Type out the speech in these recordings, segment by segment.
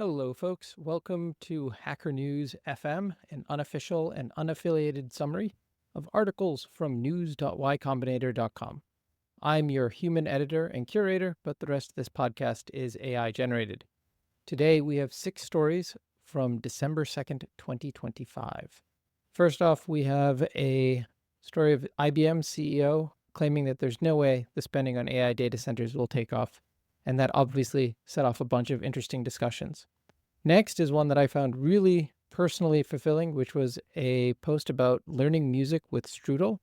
Hello, folks. Welcome to Hacker News FM, an unofficial and unaffiliated summary of articles from news.ycombinator.com. I'm your human editor and curator, but the rest of this podcast is AI generated. Today, we have 6 stories from December 2nd, 2025. First off, we have a story of IBM CEO claiming that there's no way the spending on AI data centers will take off, and that obviously set off a bunch of interesting discussions. Next is one that I found really personally fulfilling, which was a post about learning music with Strudel.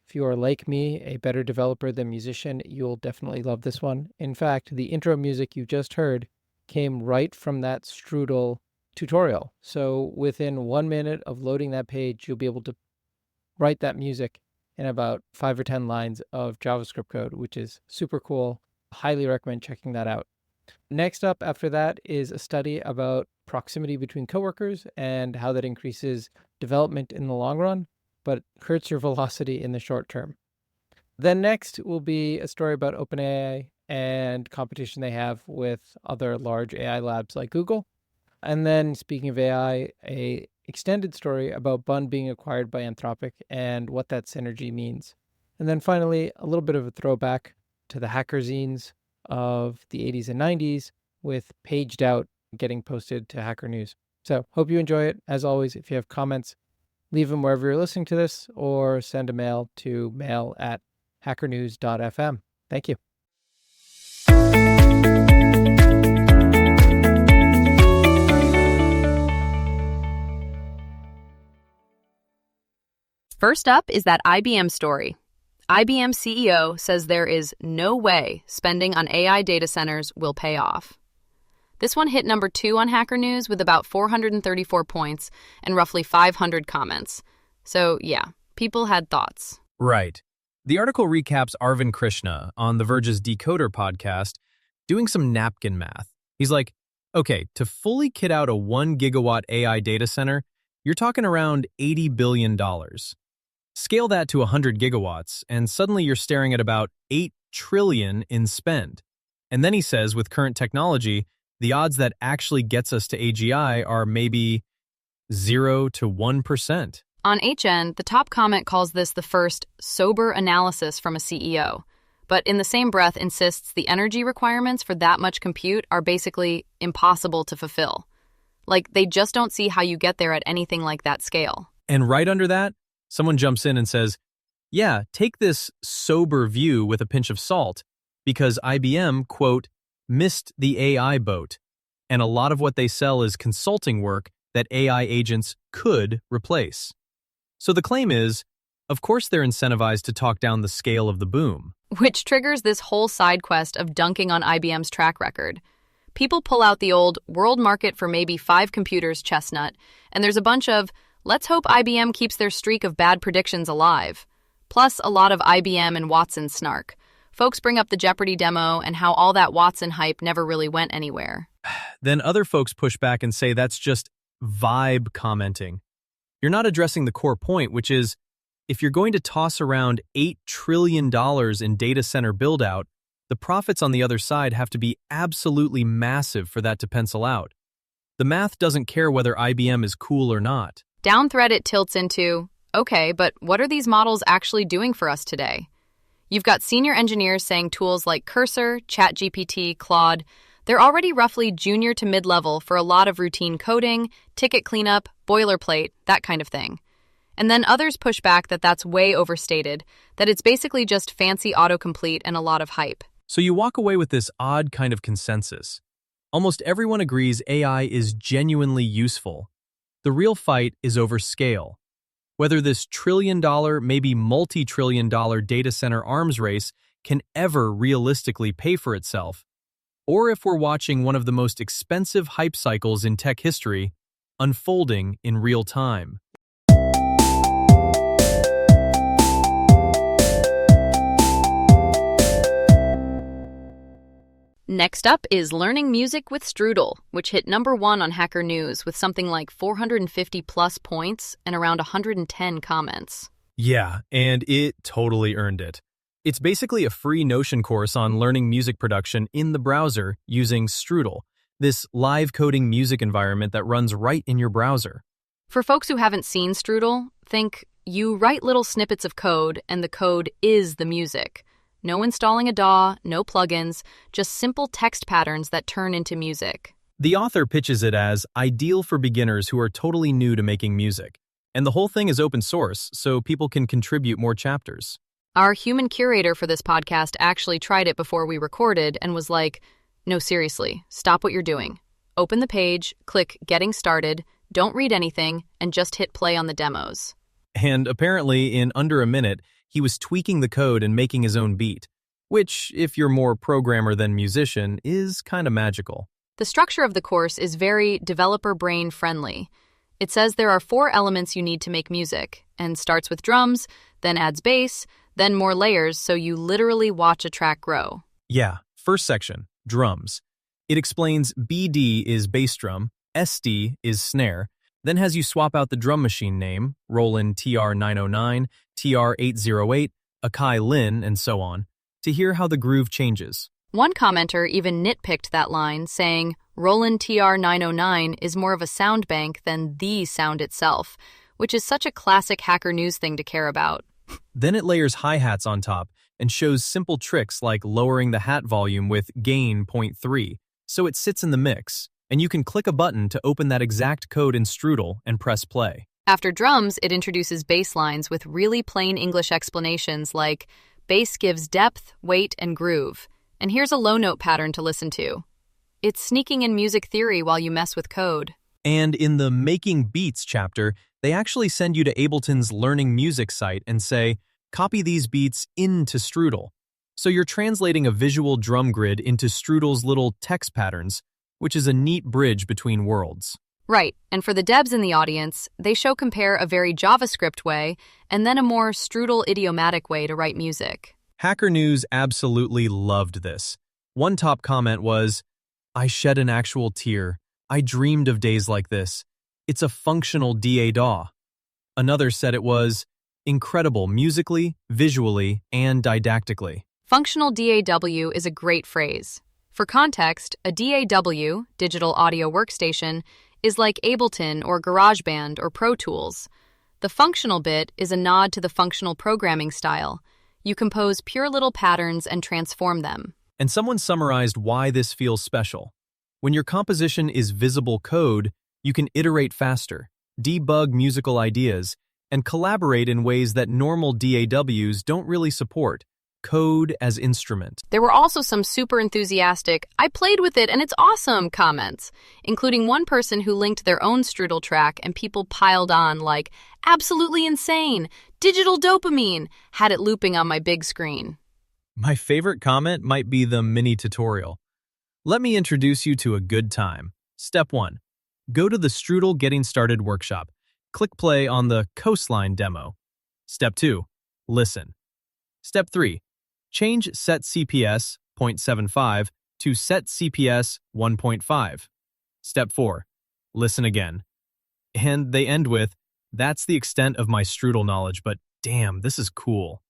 If you are like me, a better developer than musician, you'll definitely love this one. In fact, the intro music you just heard came right from that Strudel tutorial. So within 1 minute of loading that page, you'll be able to write that music in about 5 or 10 lines of JavaScript code, which is super cool. Highly recommend checking that out. Next up after that is a study about proximity between coworkers and how that increases development in the long run, but hurts your velocity in the short term. Then next will be a story about OpenAI and competition they have with other large AI labs like Google. And then speaking of AI, a extended story about Bun being acquired by Anthropic and what that synergy means. And then finally, a little bit of a throwback to the hacker zines of the 80s and 90s with Paged Out getting posted to Hacker News. So hope you enjoy it. As always, if you have comments, leave them wherever you're listening to this or send a mail to mail@hackernews.fm. Thank you. First up is that IBM story. IBM CEO says there is no way spending on AI data centers will pay off. This one hit number 2 on Hacker News with about 434 points and roughly 500 comments. So yeah, people had thoughts. Right. The article recaps Arvind Krishna on The Verge's Decoder podcast doing some napkin math. He's like, okay, to fully kit out a 1 gigawatt AI data center, you're talking around $80 billion. Scale that to 100 gigawatts, and suddenly you're staring at about 8 trillion in spend. And then he says, with current technology, the odds that actually gets us to AGI are maybe 0 to 1%. On HN, the top comment calls this the first sober analysis from a CEO, but in the same breath insists the energy requirements for that much compute are basically impossible to fulfill. Like, they just don't see how you get there at anything like that scale. And right under that, someone jumps in and says, yeah, take this sober view with a pinch of salt, because IBM, quote, missed the AI boat, and a lot of what they sell is consulting work that AI agents could replace. So the claim is, of course they're incentivized to talk down the scale of the boom. Which triggers this whole side quest of dunking on IBM's track record. People pull out the old world market for maybe 5 computers chestnut, and there's a bunch of let's hope IBM keeps their streak of bad predictions alive. Plus a lot of IBM and Watson snark. Folks bring up the Jeopardy demo and how all that Watson hype never really went anywhere. Then other folks push back and say that's just vibe commenting. You're not addressing the core point, which is, if you're going to toss around $8 trillion in data center build-out, the profits on the other side have to be absolutely massive for that to pencil out. The math doesn't care whether IBM is cool or not. Down thread it tilts into, okay, but what are these models actually doing for us today? You've got senior engineers saying tools like Cursor, ChatGPT, Claude, they're already roughly junior to mid-level for a lot of routine coding, ticket cleanup, boilerplate, that kind of thing. And then others push back that that's way overstated, that it's basically just fancy autocomplete and a lot of hype. So you walk away with this odd kind of consensus. Almost everyone agrees AI is genuinely useful. The real fight is over scale. Whether this trillion-dollar, maybe multi-trillion-dollar data center arms race can ever realistically pay for itself, or if we're watching one of the most expensive hype cycles in tech history unfolding in real time. Next up is Learning Music with Strudel, which hit number 1 on Hacker News with something like 450 plus points and around 110 comments. Yeah, and it totally earned it. It's basically a free Notion course on learning music production in the browser using Strudel, this live coding music environment that runs right in your browser. For folks who haven't seen Strudel, think you write little snippets of code and the code is the music. No installing a DAW, no plugins, just simple text patterns that turn into music. The author pitches it as ideal for beginners who are totally new to making music. And the whole thing is open source, so people can contribute more chapters. Our human curator for this podcast actually tried it before we recorded and was like, no, seriously, stop what you're doing. Open the page, click Getting Started, don't read anything, and just hit play on the demos. And apparently, in under a minute, he was tweaking the code and making his own beat, which, if you're more programmer than musician, is kind of magical. The structure of the course is very developer brain friendly. It says there are 4 elements you need to make music, and starts with drums, then adds bass, then more layers, so you literally watch a track grow. Yeah, first section, drums. It explains BD is bass drum, SD is snare, then has you swap out the drum machine name, Roland TR-909, TR-808, Akai Lin, and so on, to hear how the groove changes. One commenter even nitpicked that line, saying, Roland TR-909 is more of a sound bank than the sound itself, which is such a classic Hacker News thing to care about. Then it layers hi-hats on top and shows simple tricks like lowering the hat volume with gain 0.3, so it sits in the mix, and you can click a button to open that exact code in Strudel and press play. After drums, it introduces bass lines with really plain English explanations like, bass gives depth, weight, and groove. And here's a low note pattern to listen to. It's sneaking in music theory while you mess with code. And in the Making Beats chapter, they actually send you to Ableton's Learning Music site and say, copy these beats into Strudel. So you're translating a visual drum grid into Strudel's little text patterns, which is a neat bridge between worlds. Right, and for the devs in the audience, they compare a very JavaScript way and then a more Strudel idiomatic way to write music. Hacker News absolutely loved this. One top comment was, I shed an actual tear. I dreamed of days like this. It's a functional DAW. Another said it was incredible musically, visually, and didactically. Functional DAW is a great phrase. For context, a DAW, digital audio workstation, is like Ableton or GarageBand or Pro Tools. The functional bit is a nod to the functional programming style. You compose pure little patterns and transform them. And someone summarized why this feels special. When your composition is visible code, you can iterate faster, debug musical ideas, and collaborate in ways that normal DAWs don't really support. Code as instrument. There were also some super enthusiastic, I played with it and it's awesome comments, including one person who linked their own Strudel track and people piled on like, absolutely insane, digital dopamine, had it looping on my big screen. My favorite comment might be the mini tutorial. Let me introduce you to a good time. Step 1. Go to the Strudel Getting Started workshop. Click play on the Coastline demo. Step 2. Listen. Step 3. Change set CPS 0.75 to set CPS 1.5. Step 4. Listen again. And they end with, that's the extent of my Strudel knowledge, but damn, this is cool.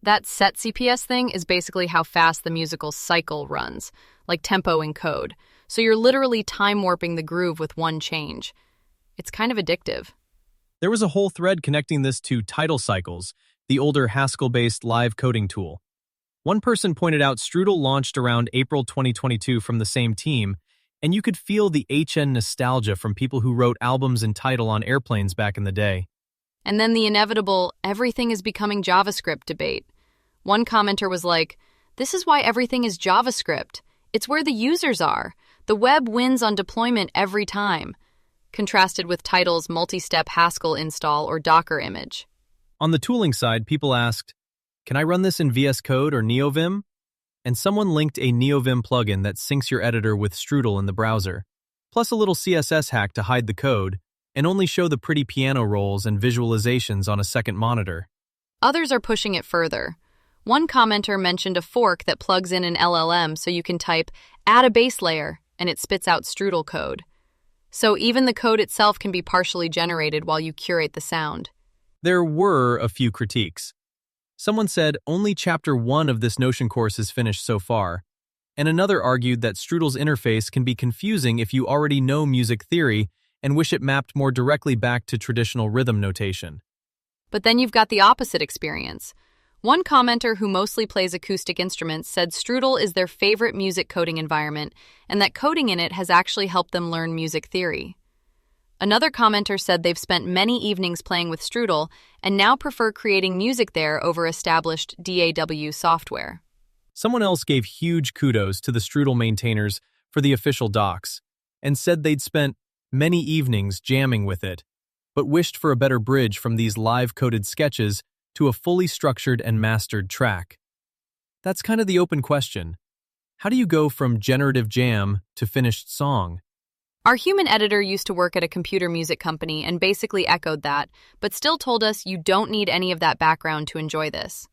That set CPS thing is basically how fast the musical cycle runs, like tempo in code. So you're literally time warping the groove with one change. It's kind of addictive. There was a whole thread connecting this to Tidal Cycles, the older Haskell-based live coding tool. One person pointed out Strudel launched around April 2022 from the same team, and you could feel the HN nostalgia from people who wrote albums in Tidal on airplanes back in the day. And then the inevitable, everything is becoming JavaScript debate. One commenter was like, this is why everything is JavaScript. It's where the users are. The web wins on deployment every time. Contrasted with Tidal's multi-step Haskell install or Docker image. On the tooling side, people asked, can I run this in VS Code or NeoVim? And someone linked a NeoVim plugin that syncs your editor with Strudel in the browser, plus a little CSS hack to hide the code and only show the pretty piano rolls and visualizations on a second monitor. Others are pushing it further. One commenter mentioned a fork that plugs in an LLM so you can type, add a base layer, and it spits out Strudel code. So even the code itself can be partially generated while you curate the sound. There were a few critiques. Someone said only chapter 1 of this Notion course is finished so far. And another argued that Strudel's interface can be confusing if you already know music theory and wish it mapped more directly back to traditional rhythm notation. But then you've got the opposite experience. One commenter who mostly plays acoustic instruments said Strudel is their favorite music coding environment and that coding in it has actually helped them learn music theory. Another commenter said they've spent many evenings playing with Strudel and now prefer creating music there over established DAW software. Someone else gave huge kudos to the Strudel maintainers for the official docs and said they'd spent many evenings jamming with it, but wished for a better bridge from these live-coded sketches to a fully structured and mastered track. That's kind of the open question. How do you go from generative jam to finished song? Our human editor used to work at a computer music company and basically echoed that, but still told us you don't need any of that background to enjoy this.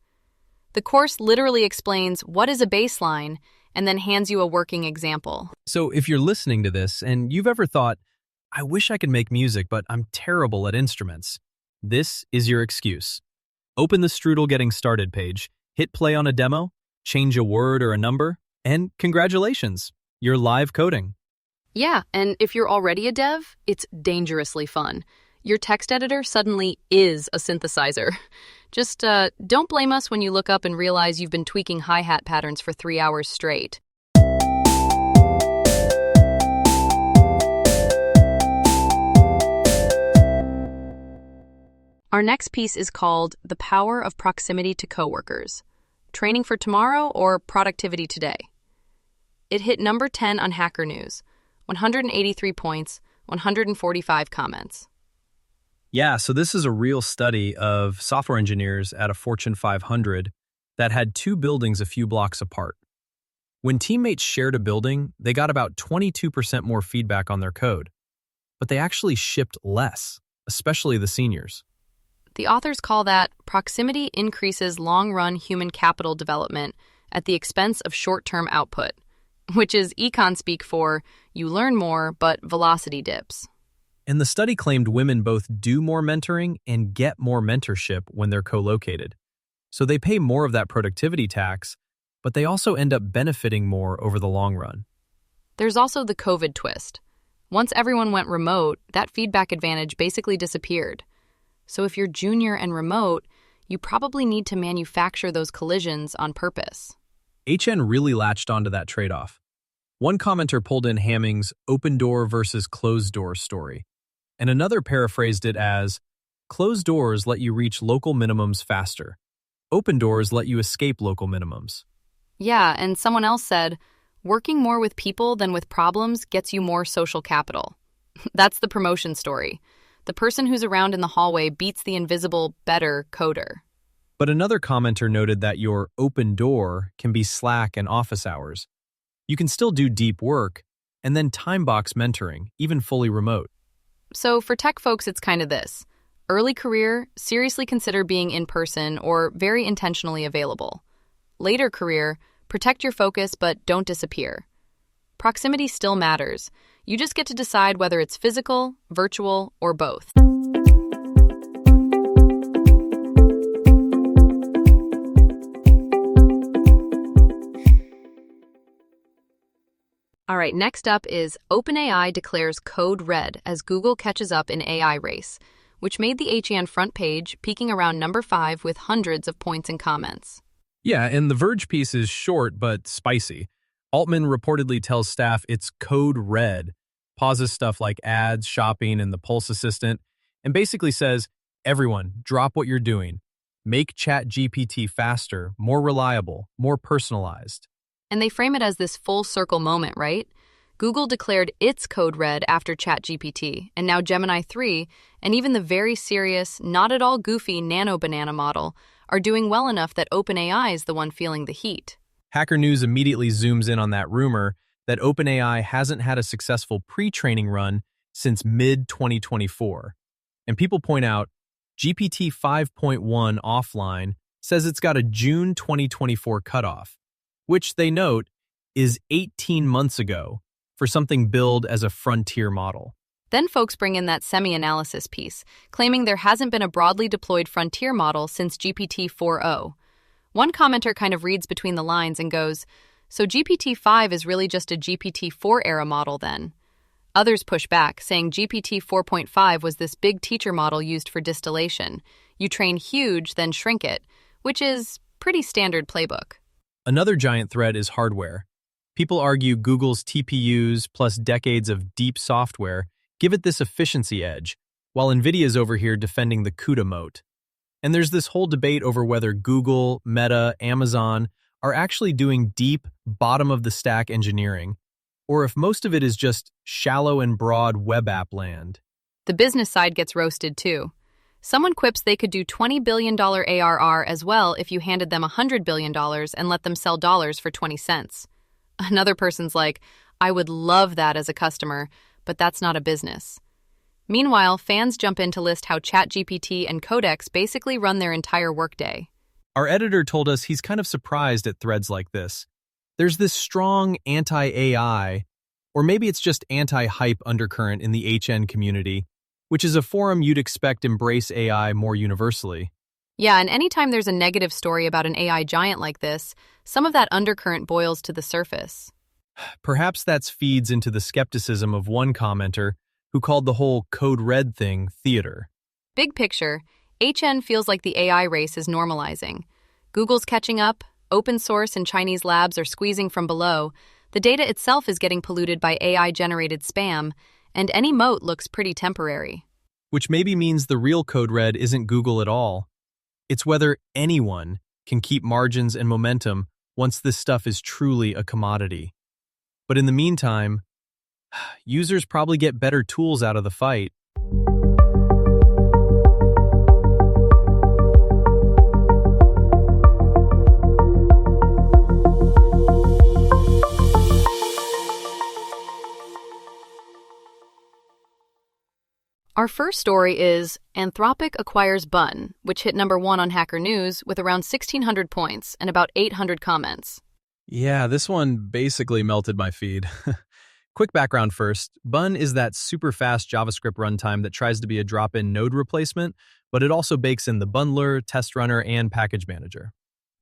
The course literally explains what is a bass line and then hands you a working example. So if you're listening to this and you've ever thought, I wish I could make music, but I'm terrible at instruments, this is your excuse. Open the Strudel Getting Started page, hit play on a demo, change a word or a number, and congratulations, you're live coding. Yeah, and if you're already a dev, it's dangerously fun. Your text editor suddenly is a synthesizer. Just don't blame us when you look up and realize you've been tweaking hi-hat patterns for 3 hours straight. Our next piece is called The Power of Proximity to Coworkers. Training for Tomorrow or Productivity Today? It hit number 10 on Hacker News, 183 points, 145 comments. Yeah, so this is a real study of software engineers at a Fortune 500 that had 2 buildings a few blocks apart. When teammates shared a building, they got about 22% more feedback on their code, but they actually shipped less, especially the seniors. The authors call that proximity increases long-run human capital development at the expense of short-term output, which is econ speak for you learn more, but velocity dips. And the study claimed women both do more mentoring and get more mentorship when they're co-located. So they pay more of that productivity tax, but they also end up benefiting more over the long run. There's also the COVID twist. Once everyone went remote, that feedback advantage basically disappeared. So if you're junior and remote, you probably need to manufacture those collisions on purpose. HN really latched onto that trade-off. One commenter pulled in Hamming's open door versus closed door story, and another paraphrased it as, closed doors let you reach local minimums faster. Open doors let you escape local minimums. Yeah, and someone else said, working more with people than with problems gets you more social capital. That's the promotion story. The person who's around in the hallway beats the invisible, better coder. But another commenter noted that your open door can be Slack and office hours. You can still do deep work, and then time box mentoring, even fully remote. So for tech folks, it's kind of this. Early career, seriously consider being in person or very intentionally available. Later career, protect your focus but don't disappear. Proximity still matters. You just get to decide whether it's physical, virtual, or both. All right, next up is OpenAI declares code red as Google catches up in AI race, which made the HN front page peaking around number 5 with hundreds of points and comments. Yeah, and the Verge piece is short but spicy. Altman reportedly tells staff it's code red, pauses stuff like ads, shopping, and the Pulse Assistant, and basically says, everyone, drop what you're doing. Make ChatGPT faster, more reliable, more personalized. And they frame it as this full circle moment, right? Google declared its code red after ChatGPT, and now Gemini 3, and even the very serious, not at all goofy Nano Banana model are doing well enough that OpenAI is the one feeling the heat. Hacker News immediately zooms in on that rumor that OpenAI hasn't had a successful pre-training run since mid-2024. And people point out, GPT 5.1 offline says it's got a June 2024 cutoff, which they note is 18 months ago for something billed as a frontier model. Then folks bring in that semi-analysis piece, claiming there hasn't been a broadly deployed frontier model since GPT 4.0. One commenter kind of reads between the lines and goes, So GPT-5 is really just a GPT-4 era model then. Others push back, saying GPT 4.5 was this big teacher model used for distillation. You train huge, then shrink it, which is pretty standard playbook. Another giant threat is hardware. People argue Google's TPUs plus decades of deep software give it this efficiency edge, while NVIDIA's over here defending the CUDA moat. And there's this whole debate over whether Google, Meta, Amazon are actually doing deep, bottom-of-the-stack engineering, or if most of it is just shallow and broad web app land. The business side gets roasted too. Someone quips they could do $20 billion ARR as well if you handed them $100 billion and let them sell dollars for 20 cents. Another person's like, I would love that as a customer, but that's not a business. Meanwhile, fans jump in to list how ChatGPT and Codex basically run their entire workday. Our editor told us he's kind of surprised at threads like this. There's this strong anti-AI, or maybe it's just anti-hype undercurrent in the HN community, which is a forum you'd expect embrace AI more universally. Yeah, and anytime there's a negative story about an AI giant like this, some of that undercurrent boils to the surface. Perhaps that feeds into the skepticism of one commenter who called the whole code red thing theater. Big picture, HN feels like the AI race is normalizing. Google's catching up, open source and Chinese labs are squeezing from below, the data itself is getting polluted by AI-generated spam, and any moat looks pretty temporary. Which maybe means the real code red isn't Google at all. It's whether anyone can keep margins and momentum once this stuff is truly a commodity. But in the meantime, users probably get better tools out of the fight. Our first story is Anthropic acquires Bun, which hit number 1 on Hacker News with around 1,600 points and about 800 comments. Yeah, this one basically melted my feed. Quick background first. Bun is that super fast JavaScript runtime that tries to be a drop-in node replacement, but it also bakes in the bundler, test runner, and package manager.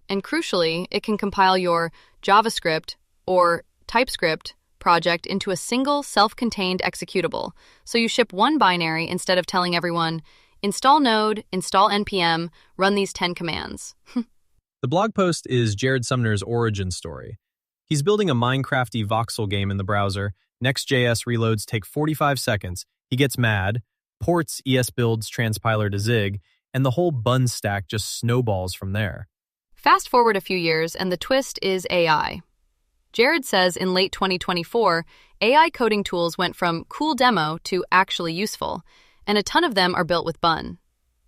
And crucially, it can compile your JavaScript or TypeScript project into a single self-contained executable. So you ship one binary instead of telling everyone, install node, install npm, run these 10 commands. The blog post is Jared Sumner's origin story. He's building a Minecrafty voxel game in the browser. Next.js reloads take 45 seconds. He gets mad, ports ESBuild's transpiler to Zig, and the whole bun stack just snowballs from there. Fast forward a few years, and the twist is AI. Jared says in late 2024, AI coding tools went from cool demo to actually useful, and a ton of them are built with Bun.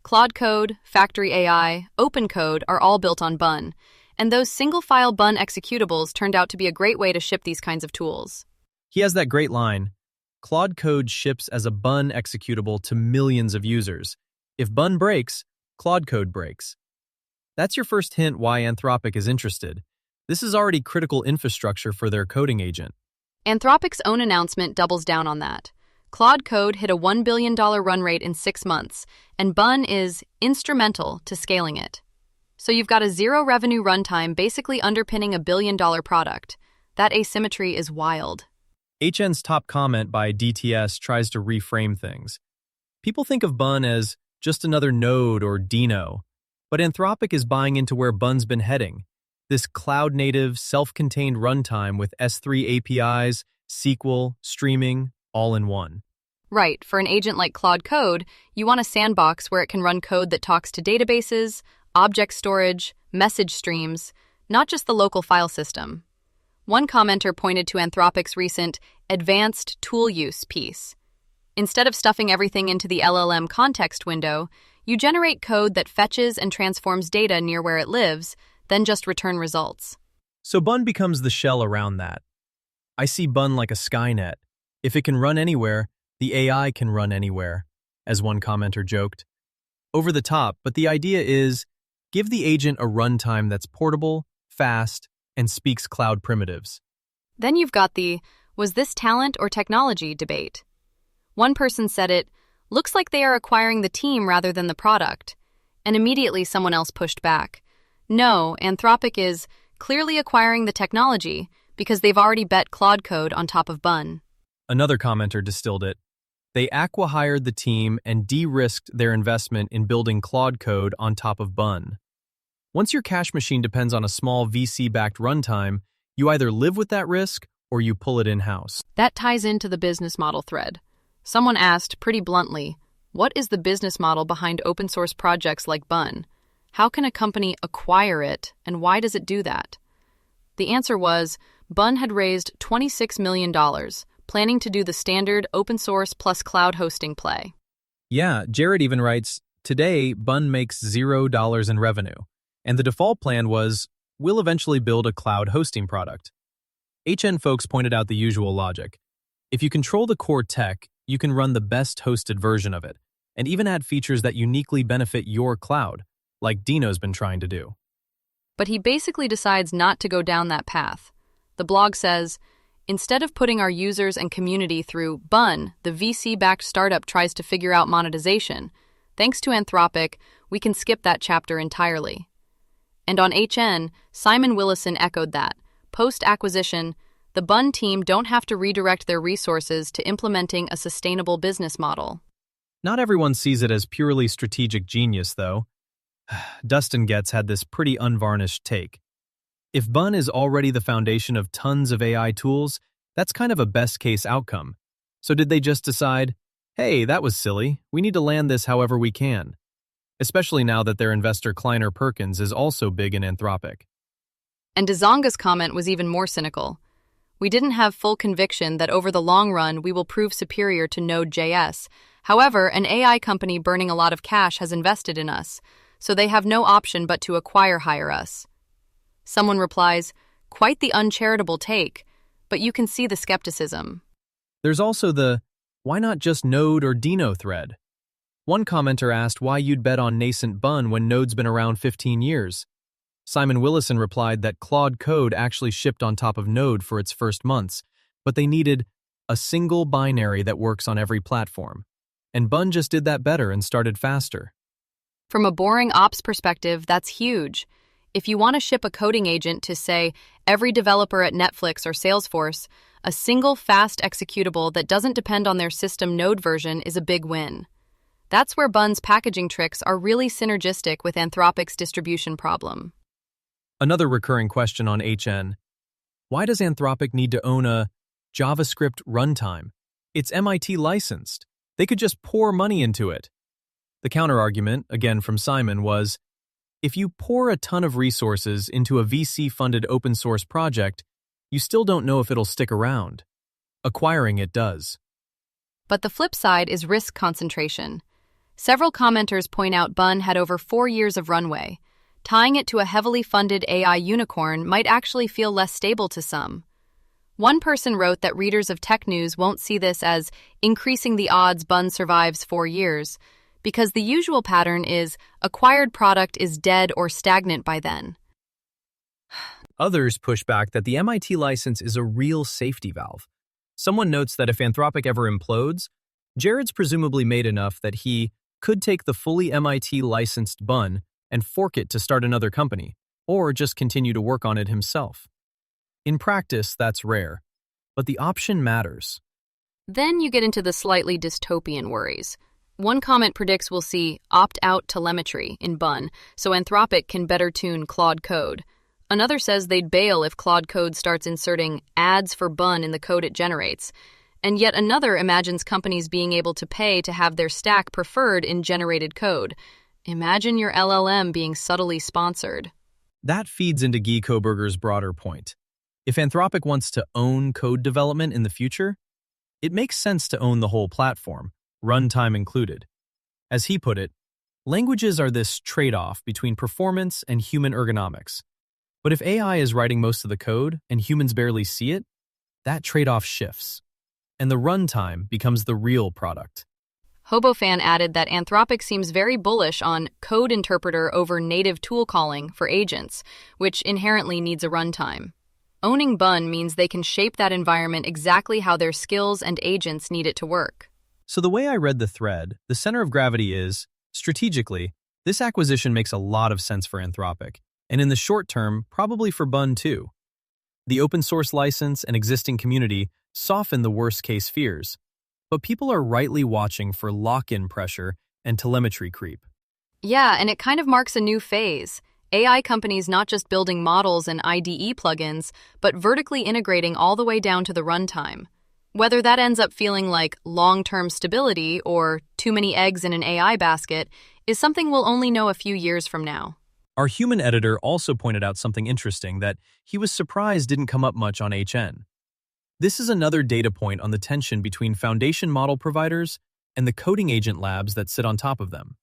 Claude Code, Factory AI, OpenCode are all built on Bun, and those single-file Bun executables turned out to be a great way to ship these kinds of tools. He has that great line, Claude Code ships as a Bun executable to millions of users. If Bun breaks, Claude Code breaks. That's your first hint why Anthropic is interested. This is already critical infrastructure for their coding agent. Anthropic's own announcement doubles down on that. Claude Code hit a $1 billion run rate in 6 months, and Bun is instrumental to scaling it. So you've got a zero-revenue runtime basically underpinning a billion-dollar product. That asymmetry is wild. HN's top comment by DTS tries to reframe things. People think of Bun as just another node or Dino, but Anthropic is buying into where Bun's been heading. This cloud-native, self-contained runtime with S3 APIs, SQL, streaming, all in one. Right, for an agent like Claude Code, you want a sandbox where it can run code that talks to databases, object storage, message streams, not just the local file system. One commenter pointed to Anthropic's recent Advanced Tool Use piece. Instead of stuffing everything into the LLM context window, you generate code that fetches and transforms data near where it lives, then just return results. So Bun becomes the shell around that. I see Bun like a Skynet. If it can run anywhere, the AI can run anywhere, as one commenter joked. Over the top, but the idea is, give the agent a runtime that's portable, fast, and speaks cloud primitives. Then you've got the, was this talent or technology debate. One person said it, looks like they are acquiring the team rather than the product. And immediately someone else pushed back. No, Anthropic is clearly acquiring the technology because they've already bet Claude Code on top of Bun. Another commenter distilled it. They acqui-hired the team and de-risked their investment in building Claude Code on top of Bun. Once your cash machine depends on a small VC-backed runtime, you either live with that risk or you pull it in-house. That ties into the business model thread. Someone asked, pretty bluntly, what is the business model behind open source projects like Bun? How can a company acquire it, and why does it do that? The answer was, Bun had raised $26 million, planning to do the standard open source plus cloud hosting play. Yeah, Jared even writes, today, Bun makes $0 in revenue, and the default plan was, we'll eventually build a cloud hosting product. HN folks pointed out the usual logic. If you control the core tech, you can run the best hosted version of it, and even add features that uniquely benefit your cloud, like Dino's been trying to do. But he basically decides not to go down that path. The blog says, instead of putting our users and community through Bun, the VC-backed startup tries to figure out monetization. Thanks to Anthropic, we can skip that chapter entirely. And on HN, Simon Willison echoed that. Post-acquisition, the Bun team don't have to redirect their resources to implementing a sustainable business model. Not everyone sees it as purely strategic genius, though. Dustin Getz had this pretty unvarnished take. If Bun is already the foundation of tons of AI tools, that's kind of a best-case outcome. So did they just decide, hey, that was silly, we need to land this however we can? Especially now that their investor Kleiner Perkins is also big in Anthropic. And Dzonga's comment was even more cynical. We didn't have full conviction that over the long run we will prove superior to Node.js. However, an AI company burning a lot of cash has invested in us, so they have no option but to hire us. Someone replies, quite the uncharitable take, but you can see the skepticism. There's also the, why not just Node or Dino thread? One commenter asked why you'd bet on nascent Bun when Node's been around 15 years. Simon Willison replied that Claude Code actually shipped on top of Node for its first months, but they needed a single binary that works on every platform. And Bun just did that better and started faster. From a boring ops perspective, that's huge. If you want to ship a coding agent to, say, every developer at Netflix or Salesforce, a single fast executable that doesn't depend on their system Node version is a big win. That's where Bun's packaging tricks are really synergistic with Anthropic's distribution problem. Another recurring question on HN, why does Anthropic need to own a JavaScript runtime? It's MIT licensed. They could just pour money into it. The counterargument, again from Simon, was, if you pour a ton of resources into a VC-funded open source project, you still don't know if it'll stick around. Acquiring it does. But the flip side is risk concentration. Several commenters point out Bun had over 4 years of runway. Tying it to a heavily funded AI unicorn might actually feel less stable to some. One person wrote that readers of tech news won't see this as increasing the odds Bun survives 4 years, because the usual pattern is acquired product is dead or stagnant by then. Others push back that the MIT license is a real safety valve. Someone notes that if Anthropic ever implodes, Jared's presumably made enough that he could take the fully MIT licensed Bun and fork it to start another company, or just continue to work on it himself. In practice, that's rare, but the option matters. Then you get into the slightly dystopian worries. One comment predicts we'll see opt-out telemetry in Bun, so Anthropic can better tune Claude Code. Another says they'd bail if Claude Code starts inserting ads for Bun in the code it generates. And yet another imagines companies being able to pay to have their stack preferred in generated code. Imagine your LLM being subtly sponsored. That feeds into Guy Koberger's broader point. If Anthropic wants to own code development in the future, it makes sense to own the whole platform, runtime included. As he put it, languages are this trade-off between performance and human ergonomics. But if AI is writing most of the code and humans barely see it, that trade-off shifts, and the runtime becomes the real product. HoboFan added that Anthropic seems very bullish on code interpreter over native tool calling for agents, which inherently needs a runtime. Owning Bun means they can shape that environment exactly how their skills and agents need it to work. So the way I read the thread, the center of gravity is, strategically, this acquisition makes a lot of sense for Anthropic, and in the short term, probably for Bun too. The open source license and existing community soften the worst-case fears, but people are rightly watching for lock-in pressure and telemetry creep. Yeah, and it kind of marks a new phase. AI companies not just building models and IDE plugins, but vertically integrating all the way down to the runtime. Whether that ends up feeling like long-term stability or too many eggs in an AI basket is something we'll only know a few years from now. Our human editor also pointed out something interesting that he was surprised didn't come up much on HN. This is another data point on the tension between foundation model providers and the coding agent labs that sit on top of them.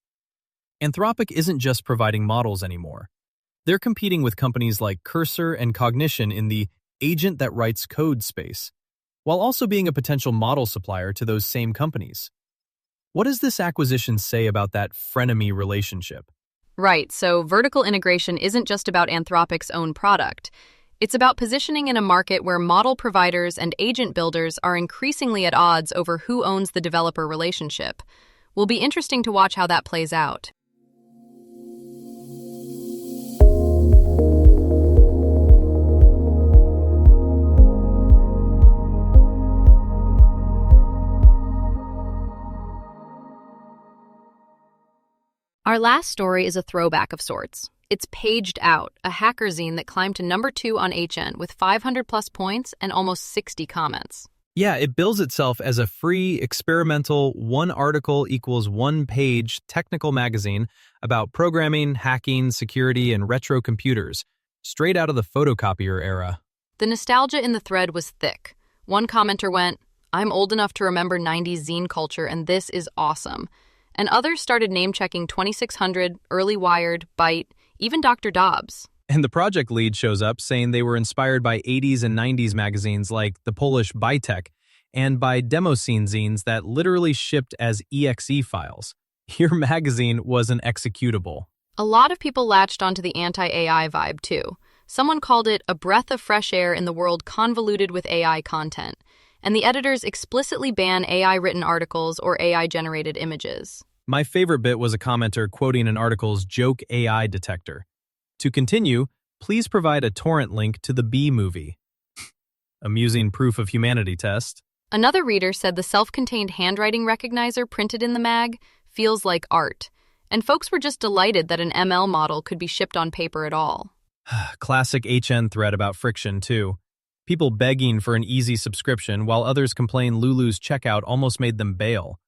Anthropic isn't just providing models anymore. They're competing with companies like Cursor and Cognition in the agent that writes code space, while also being a potential model supplier to those same companies. What does this acquisition say about that frenemy relationship? Right, so vertical integration isn't just about Anthropic's own product. It's about positioning in a market where model providers and agent builders are increasingly at odds over who owns the developer relationship. Will be interesting to watch how that plays out. Our last story is a throwback of sorts. It's Paged Out, a hacker zine that climbed to number 2 on HN with 500 plus points and almost 60 comments. Yeah, it bills itself as a free, experimental, one article equals one page technical magazine about programming, hacking, security, and retro computers, straight out of the photocopier era. The nostalgia in the thread was thick. One commenter went, "I'm old enough to remember 90s zine culture, and this is awesome." And others started name-checking 2600, Early Wired, Byte, even Dr. Dobbs. And the project lead shows up saying they were inspired by 80s and 90s magazines like the Polish Bytek and by demo scene zines that literally shipped as exe files. Your magazine was an executable. A lot of people latched onto the anti-AI vibe, too. Someone called it a breath of fresh air in the world convoluted with AI content. And the editors explicitly ban AI-written articles or AI-generated images. My favorite bit was a commenter quoting an article's joke AI detector. To continue, please provide a torrent link to the Bee Movie. Amusing proof of humanity test. Another reader said the self-contained handwriting recognizer printed in the mag feels like art. And folks were just delighted that an ML model could be shipped on paper at all. Classic HN thread about friction, too. People begging for an easy subscription while others complain Lulu's checkout almost made them bail.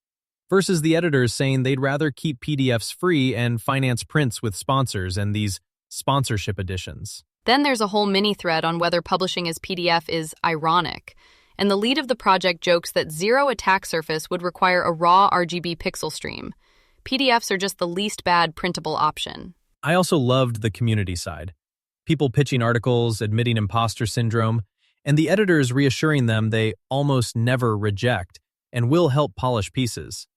Versus the editors saying they'd rather keep PDFs free and finance prints with sponsors and these sponsorship editions. Then there's a whole mini-thread on whether publishing as PDF is ironic. And the lead of the project jokes that zero attack surface would require a raw RGB pixel stream. PDFs are just the least bad printable option. I also loved the community side. People pitching articles, admitting imposter syndrome, and the editors reassuring them they almost never reject and will help polish pieces.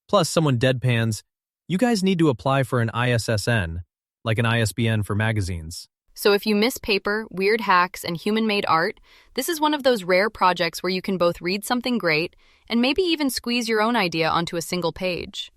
Plus, someone deadpans, "You guys need to apply for an ISSN, like an ISBN for magazines." So if you miss paper, weird hacks, and human-made art, this is one of those rare projects where you can both read something great and maybe even squeeze your own idea onto a single page.